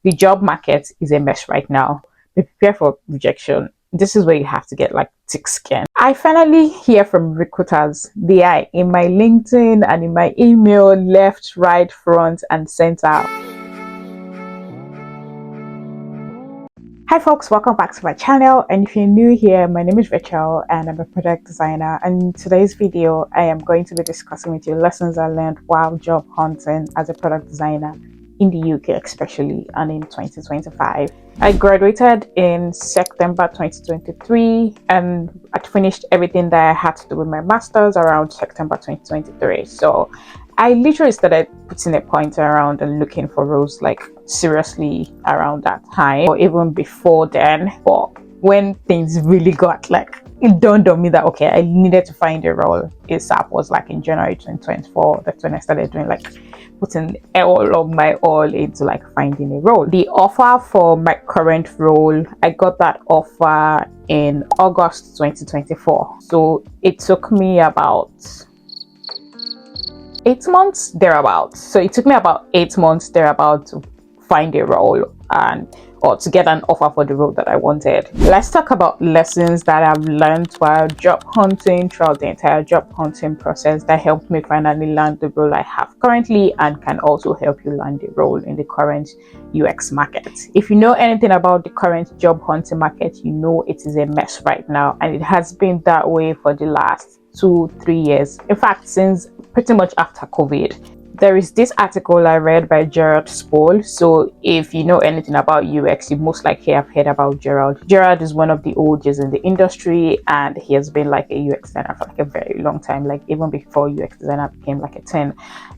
The job market is a mess right now. Be prepared for rejection. This is where you have to get like thick skin. I finally hear from recruiters. They are in my LinkedIn and in my email, left, right, front, and center. Hi folks, welcome back to my channel, and if you're new here, my name is Rachel and I'm a product designer, and in today's video I am going to be discussing with you lessons I learned while job hunting as a product designer in the UK especially, and in 2025. I graduated in September 2023 and I finished everything that I had to do with my master's around September 2023. So I literally started putting a pointer around and looking for roles like seriously around that time or even before then. But when things really got like, it dawned on me that okay, I needed to find a role ASAP was like in January 2024. That's when I started doing like putting all of my all into like finding a role. The offer for my current role, I got that offer in August 2024. So it took me about 8 months thereabouts. So it took me about 8 months thereabouts to find a role or to get an offer for the role that I wanted. Let's talk about lessons that I've learned while job hunting throughout the entire job hunting process that helped me finally land the role I have currently and can also help you land the role in the current UX market. If you know anything about the current job hunting market, you know it is a mess right now, and it has been that way for the last 2-3 years. In fact, since pretty much after COVID. There is this article I read by Gerald Spohl. So if you know anything about UX, you most likely have heard about Gerald. Gerald is one of the OGs in the industry, and he has been like a UX designer for like a very long time, like even before UX designer became like a 10.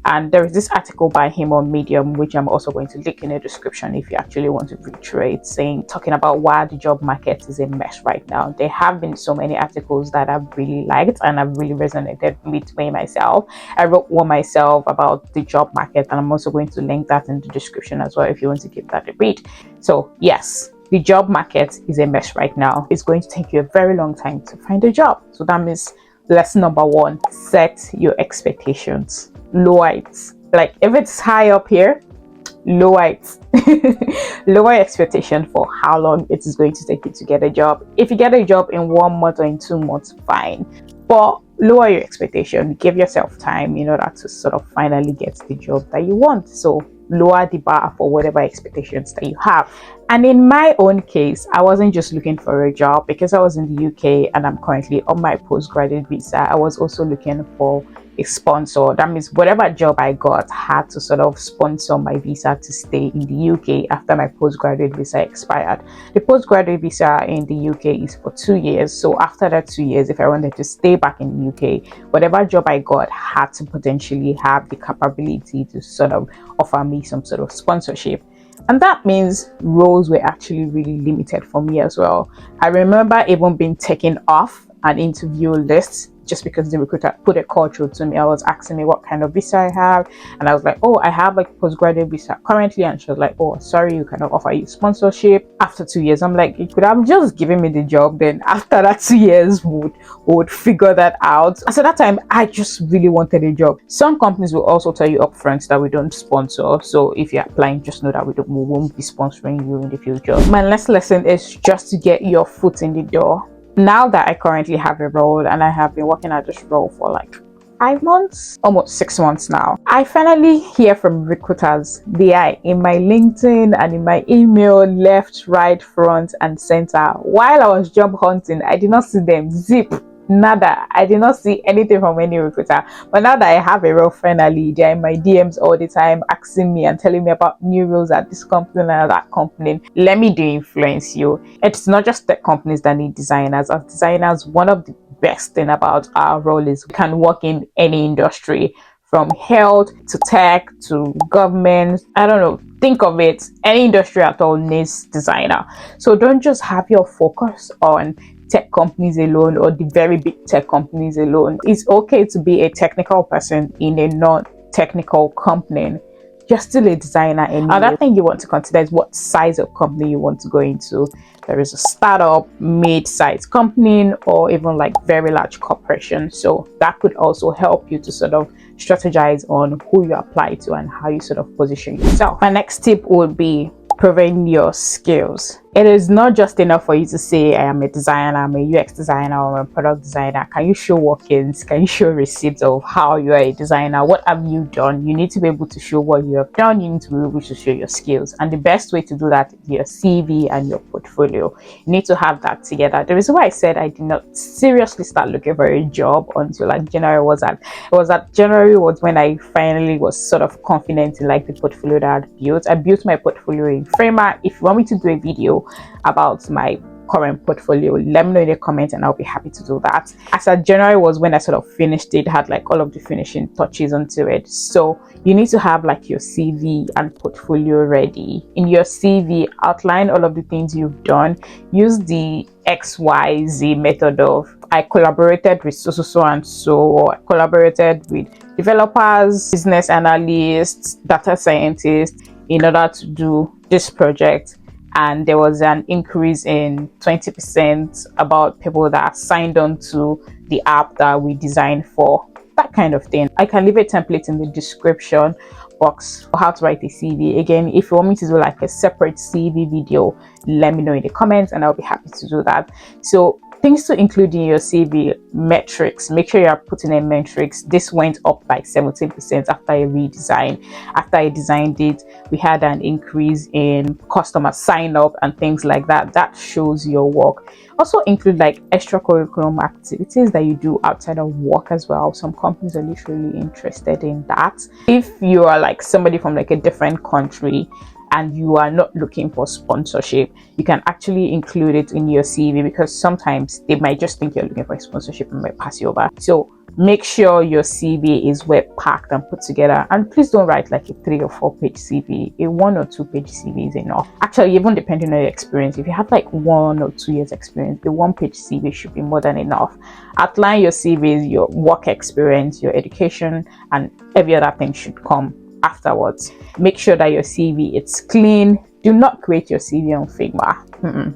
And there is this article by him on Medium, which I'm also going to link in the description if you actually want to read through it, talking about why the job market is a mess right now. There have been so many articles that I've really liked and I've really resonated with me myself. I wrote one myself about the job market, and I'm also going to link that in the description as well if you want to give that a read. So yes, the job market is a mess right now. It's going to take you a very long time to find a job. So that means lesson number one: set your expectations, lower it. Like if it's high up here, lower it. Lower your expectation for how long it is going to take you to get a job. If you get a job in 1 month or in 2 months, fine, but lower your expectation. Give yourself time in order to sort of finally get the job that you want. So lower the bar for whatever expectations that you have. And in my own case, I wasn't just looking for a job because I was in the UK and I'm currently on my postgraduate visa. I was also looking for a sponsor. That means whatever job I got had to sort of sponsor my visa to stay in the UK after my postgraduate visa expired. The postgraduate visa in the UK is for 2 years. So after that 2 years, if I wanted to stay back in the UK, whatever job I got had to potentially have the capability to sort of offer me some sort of sponsorship. And that means roles were actually really limited for me as well. I remember even being taken off an interview list just because the recruiter put a call through to me. I was asking me what kind of visa I have, and I was like, oh, I have like postgraduate visa currently, and she was like, oh, sorry, you cannot offer you sponsorship after 2 years. I'm like, you could have just given me the job, then after that 2 years would figure that out. So that time I just really wanted a job. Some companies will also tell you upfront that we don't sponsor, so if you're applying, just know that we won't be sponsoring you in the future. My next lesson is just to get your foot in the door. Now that I currently have a role and I have been working at this role for like 5 months, almost 6 months now, I finally hear from recruiters. They are in my LinkedIn and in my email, left, right, front, and center. While I was job hunting, I did not see them. Zip. Nada. I did not see anything from any recruiter. But now that I have a role, finally, they're in my DMs all the time, asking me and telling me about new roles at this company and that company. Let me influence you. It's not just tech companies that need designers. As designers, one of the best thing about our role is we can work in any industry, from health to tech to government. I don't know, think of it, any industry at all needs designer. So don't just have your focus on tech companies alone or the very big tech companies alone. It's okay to be a technical person in a non-technical company. You're still a designer anyway. Another thing you want to consider is what size of company you want to go into. There is a startup, mid-sized company, or even like very large corporation. So that could also help you to sort of strategize on who you apply to and how you sort of position yourself. My next tip would be proving your skills. It is not just enough for you to say, I am a designer, I'm a UX designer, or I'm a product designer. Can you show workings? Can you show receipts of how you are a designer? What have you done? You need to be able to show what you have done. You need to be able to show your skills. And the best way to do that is your CV and your portfolio. You need to have that together. The reason why I said I did not seriously start looking for a job until like January January was when I finally was sort of confident in like the portfolio that I had built. I built my portfolio in Framer. If you want me to do a video about my current portfolio, let me know in the comments and I'll be happy to do that. As of January was when I sort of finished it, had like all of the finishing touches onto it. So you need to have like your CV and portfolio ready. In your CV, outline all of the things you've done. Use the XYZ method of I collaborated with so and so, or I collaborated with developers, business analysts, data scientists in order to do this project. And there was an increase in 20% about people that signed on to the app that we designed for, that kind of thing. I can leave a template in the description box for how to write a CV. Again, if you want me to do like a separate CV video, let me know in the comments and I'll be happy to do that. So things to include in your CV: metrics. Make sure you are putting in metrics. This went up by 17% after a redesign. After I designed it, we had an increase in customer sign up and things like that. That shows your work. Also include like extracurricular activities that you do outside of work as well. Some companies are literally interested in that. If you are like somebody from like a different country and you are not looking for sponsorship, you can actually include it in your CV, because sometimes they might just think you're looking for a sponsorship and might pass you over. So make sure your CV is well packed and put together, and please don't write like a 3 or 4 page CV. A 1 or 2 page CV is enough. Actually, even depending on your experience, if you have like 1 or 2 years experience, the 1 page CV should be more than enough. Outline your CV, your work experience, your education, and every other thing should come afterwards. Make sure that your CV is clean. Do not create your CV on Figma.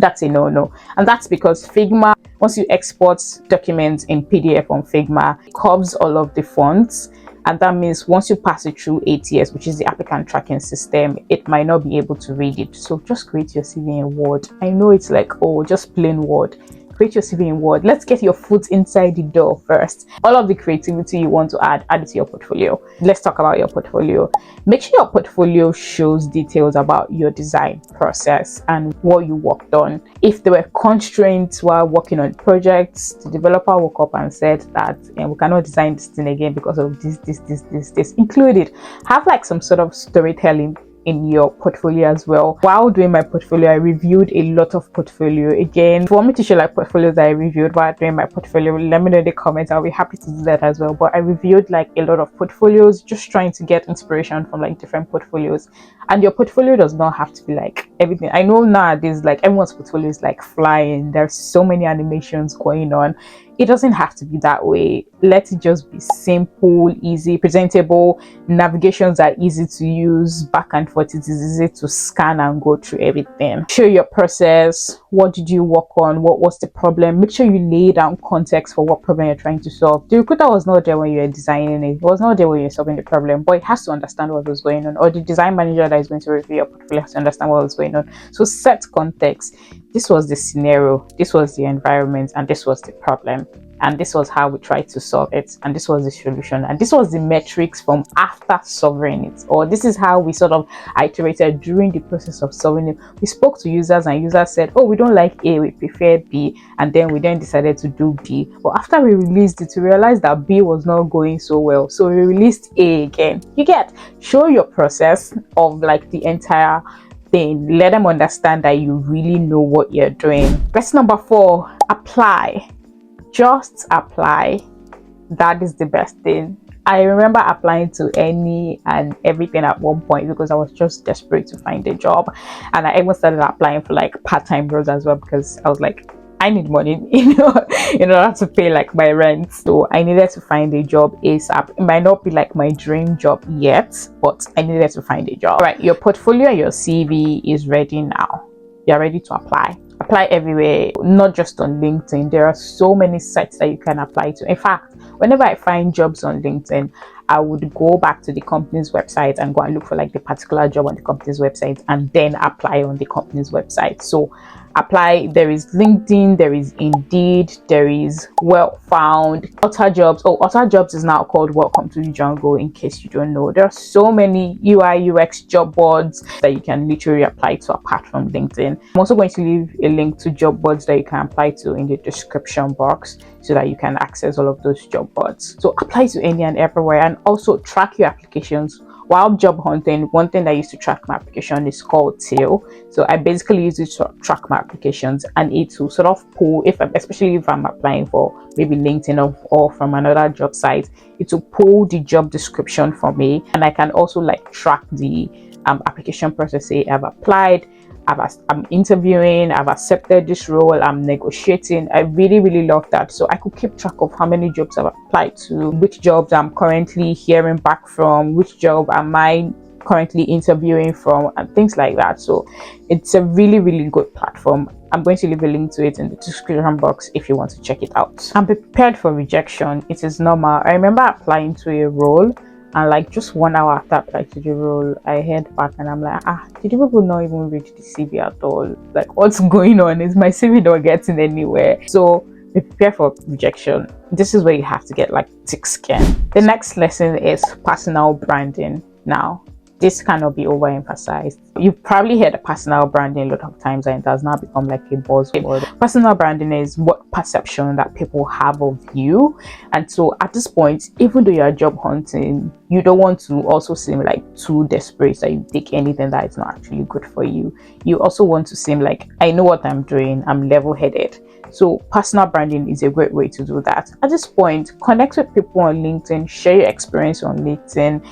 That's a no-no, and that's because Figma, once you export documents in PDF on Figma, it covers all of the fonts, and that means once you pass it through ATS, which is the applicant tracking system, it might not be able to read it. So just create your CV in Word. I know it's like, oh, just plain Word. Create your CV in Word. Let's get your foot inside the door first. All of the creativity you want to add it to your portfolio. Let's talk about your portfolio. Make sure your portfolio shows details about your design process and what you worked on. If there were constraints while working on projects, the developer woke up and said that we cannot design this thing again because of this. Include it. Have like some sort of storytelling in your portfolio as well. While doing my portfolio, I reviewed a lot of portfolio. Again, if you want me to share like portfolios that I reviewed while doing my portfolio, let me know in the comments. I'll be happy to do that as well. But I reviewed like a lot of portfolios, just trying to get inspiration from like different portfolios. And your portfolio does not have to be like everything. I know nowadays like everyone's portfolio is like flying. There's so many animations going on. It doesn't have to be that way. Let it just be simple, easy, presentable. Navigations are easy to use, back and forth. It is easy to scan and go through everything. Show your process. What did you work on? What was the problem? Make sure you lay down context for what problem you're trying to solve. The recruiter was not there when you were designing it. It was not there when you were solving the problem, but it has to understand what was going on. Or the design manager that is going to review your portfolio has to understand what was going on. So set context. This was the scenario, this was the environment, and this was the problem, and this was how we tried to solve it, and this was the solution, and this was the metrics from after solving it, or this is how we sort of iterated during the process of solving it. We spoke to users and users said, oh, we don't like A, we prefer B, and then we then decided to do B. But after we released it, we realized that B was not going so well, so we released A again. You get, show your process of like the entire thing. Let them understand that you really know what you're doing. Lesson number 4, apply. Just apply. That is the best thing. I remember applying to any and everything at one point because I was just desperate to find a job, and I even started applying for like part-time roles as well because I was like, I need money, in order to pay like my rent. So I needed to find a job ASAP. It might not be like my dream job yet, but I needed to find a job. All right, your portfolio, your CV is ready now. You're ready to apply. Apply everywhere, not just on LinkedIn. There are so many sites that you can apply to. In fact, whenever I find jobs on LinkedIn, I would go back to the company's website and go and look for like the particular job on the company's website and then apply on the company's website. So apply, there is LinkedIn, there is Indeed, there is Well Found, Otter Jobs. Oh, Otter Jobs is now called Welcome to the Jungle, in case you don't know. There are so many UI UX job boards that you can literally apply to apart from LinkedIn. I'm also going to leave a link to job boards that you can apply to in the description box so that you can access all of those job boards. So apply to any and everywhere, and also track your applications. While job hunting, one thing that I used to track my application is called Tail. So I basically use it to track my applications, and it will sort of pull, especially if I'm applying for maybe LinkedIn or from another job site, it will pull the job description for me, and I can also like track the application process. Say I've applied, I'm interviewing, I've accepted this role, I'm negotiating. I really love that. So I could keep track of how many jobs I've applied to, which jobs I'm currently hearing back from, which job am I currently interviewing from, and things like that. So it's a really good platform. I'm going to leave a link to it in the description box if you want to check it out. I'm prepared for rejection. It is normal. I remember applying to a role, and like just 1 hour after I applied to the role, I heard back and I'm like, did you people not even read the CV at all? Like, what's going on? Is my CV not getting anywhere? So be prepared for rejection. This is where you have to get like thick skin. The next lesson is personal branding. Now, this cannot be overemphasized. You've probably heard of personal branding a lot of times, and it has now become like a buzzword. Personal branding is what perception that people have of you. And so at this point, even though you're job hunting, you don't want to also seem like too desperate that you take anything that is not actually good for you. You also want to seem like, I know what I'm doing, I'm level-headed. So personal branding is a great way to do that. At this point, connect with people on LinkedIn, share your experience on LinkedIn,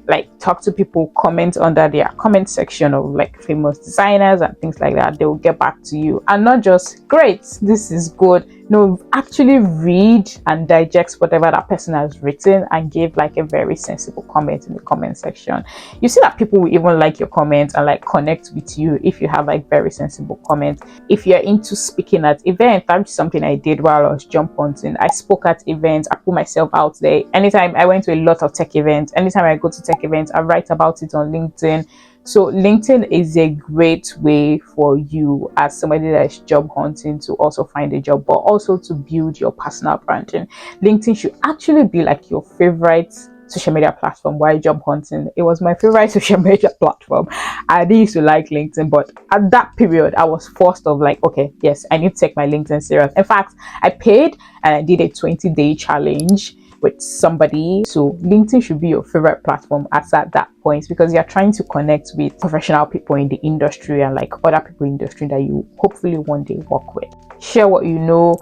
like talk to people, comment under their comment section of like famous designers and things like that. They will get back to you, and not just great, this is good. No, actually read and digest whatever that person has written and give like a very sensible comment in the comment section. You see that people will even like your comments and like connect with you if you have like very sensible comments. If you're into speaking at events, that's something I did while I was job hunting. I spoke at events, I put myself out there. Anytime I went to a lot of tech events, anytime I go to tech events, I write about it on LinkedIn. So LinkedIn is a great way for you as somebody that is job hunting to also find a job, but also to build your personal branding. LinkedIn should actually be like your favorite social media platform while job hunting. It was my favorite social media platform. I didn't used to like LinkedIn, but at that period I was forced of like, okay, yes, I need to take my LinkedIn serious. In fact, I paid and I did a 20-day challenge with somebody. So LinkedIn should be your favorite platform at that point, because you're trying to connect with professional people in the industry and like other people in the industry that you hopefully one day work with. Share what you know.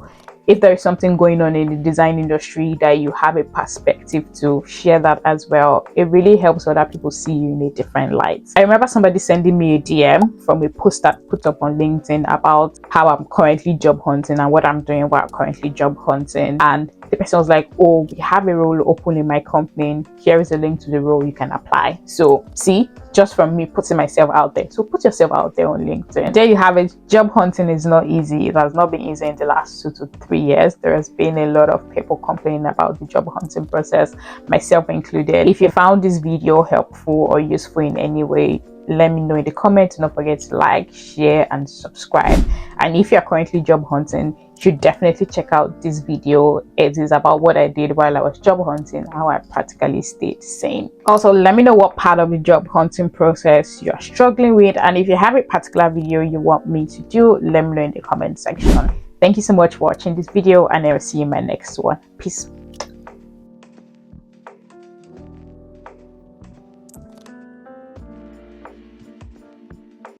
If there is something going on in the design industry that you have a perspective to, share that as well. It really helps other people see you in a different light. I remember somebody sending me a DM from a post that put up on LinkedIn about how I'm currently job hunting and what I'm doing while I'm currently job hunting. And the person was like, oh, we have a role open in my company. Here is a link to the role, you can apply. So see, just from me putting myself out there. So put yourself out there on LinkedIn. There you have it. Job hunting is not easy. It has not been easy in the last 2 to 3 years. There has been a lot of people complaining about the job hunting process, myself included. If you found this video helpful or useful in any way, let me know in the comments. Don't forget to like, share and subscribe. And if you're currently job hunting, you should definitely check out this video. It is about what I did while I was job hunting, how I practically stayed sane. Also, let me know what part of the job hunting process you're struggling with, and if you have a particular video you want me to do, let me know in the comment section. Thank you so much for watching this video, and I will see you in my next one. Peace.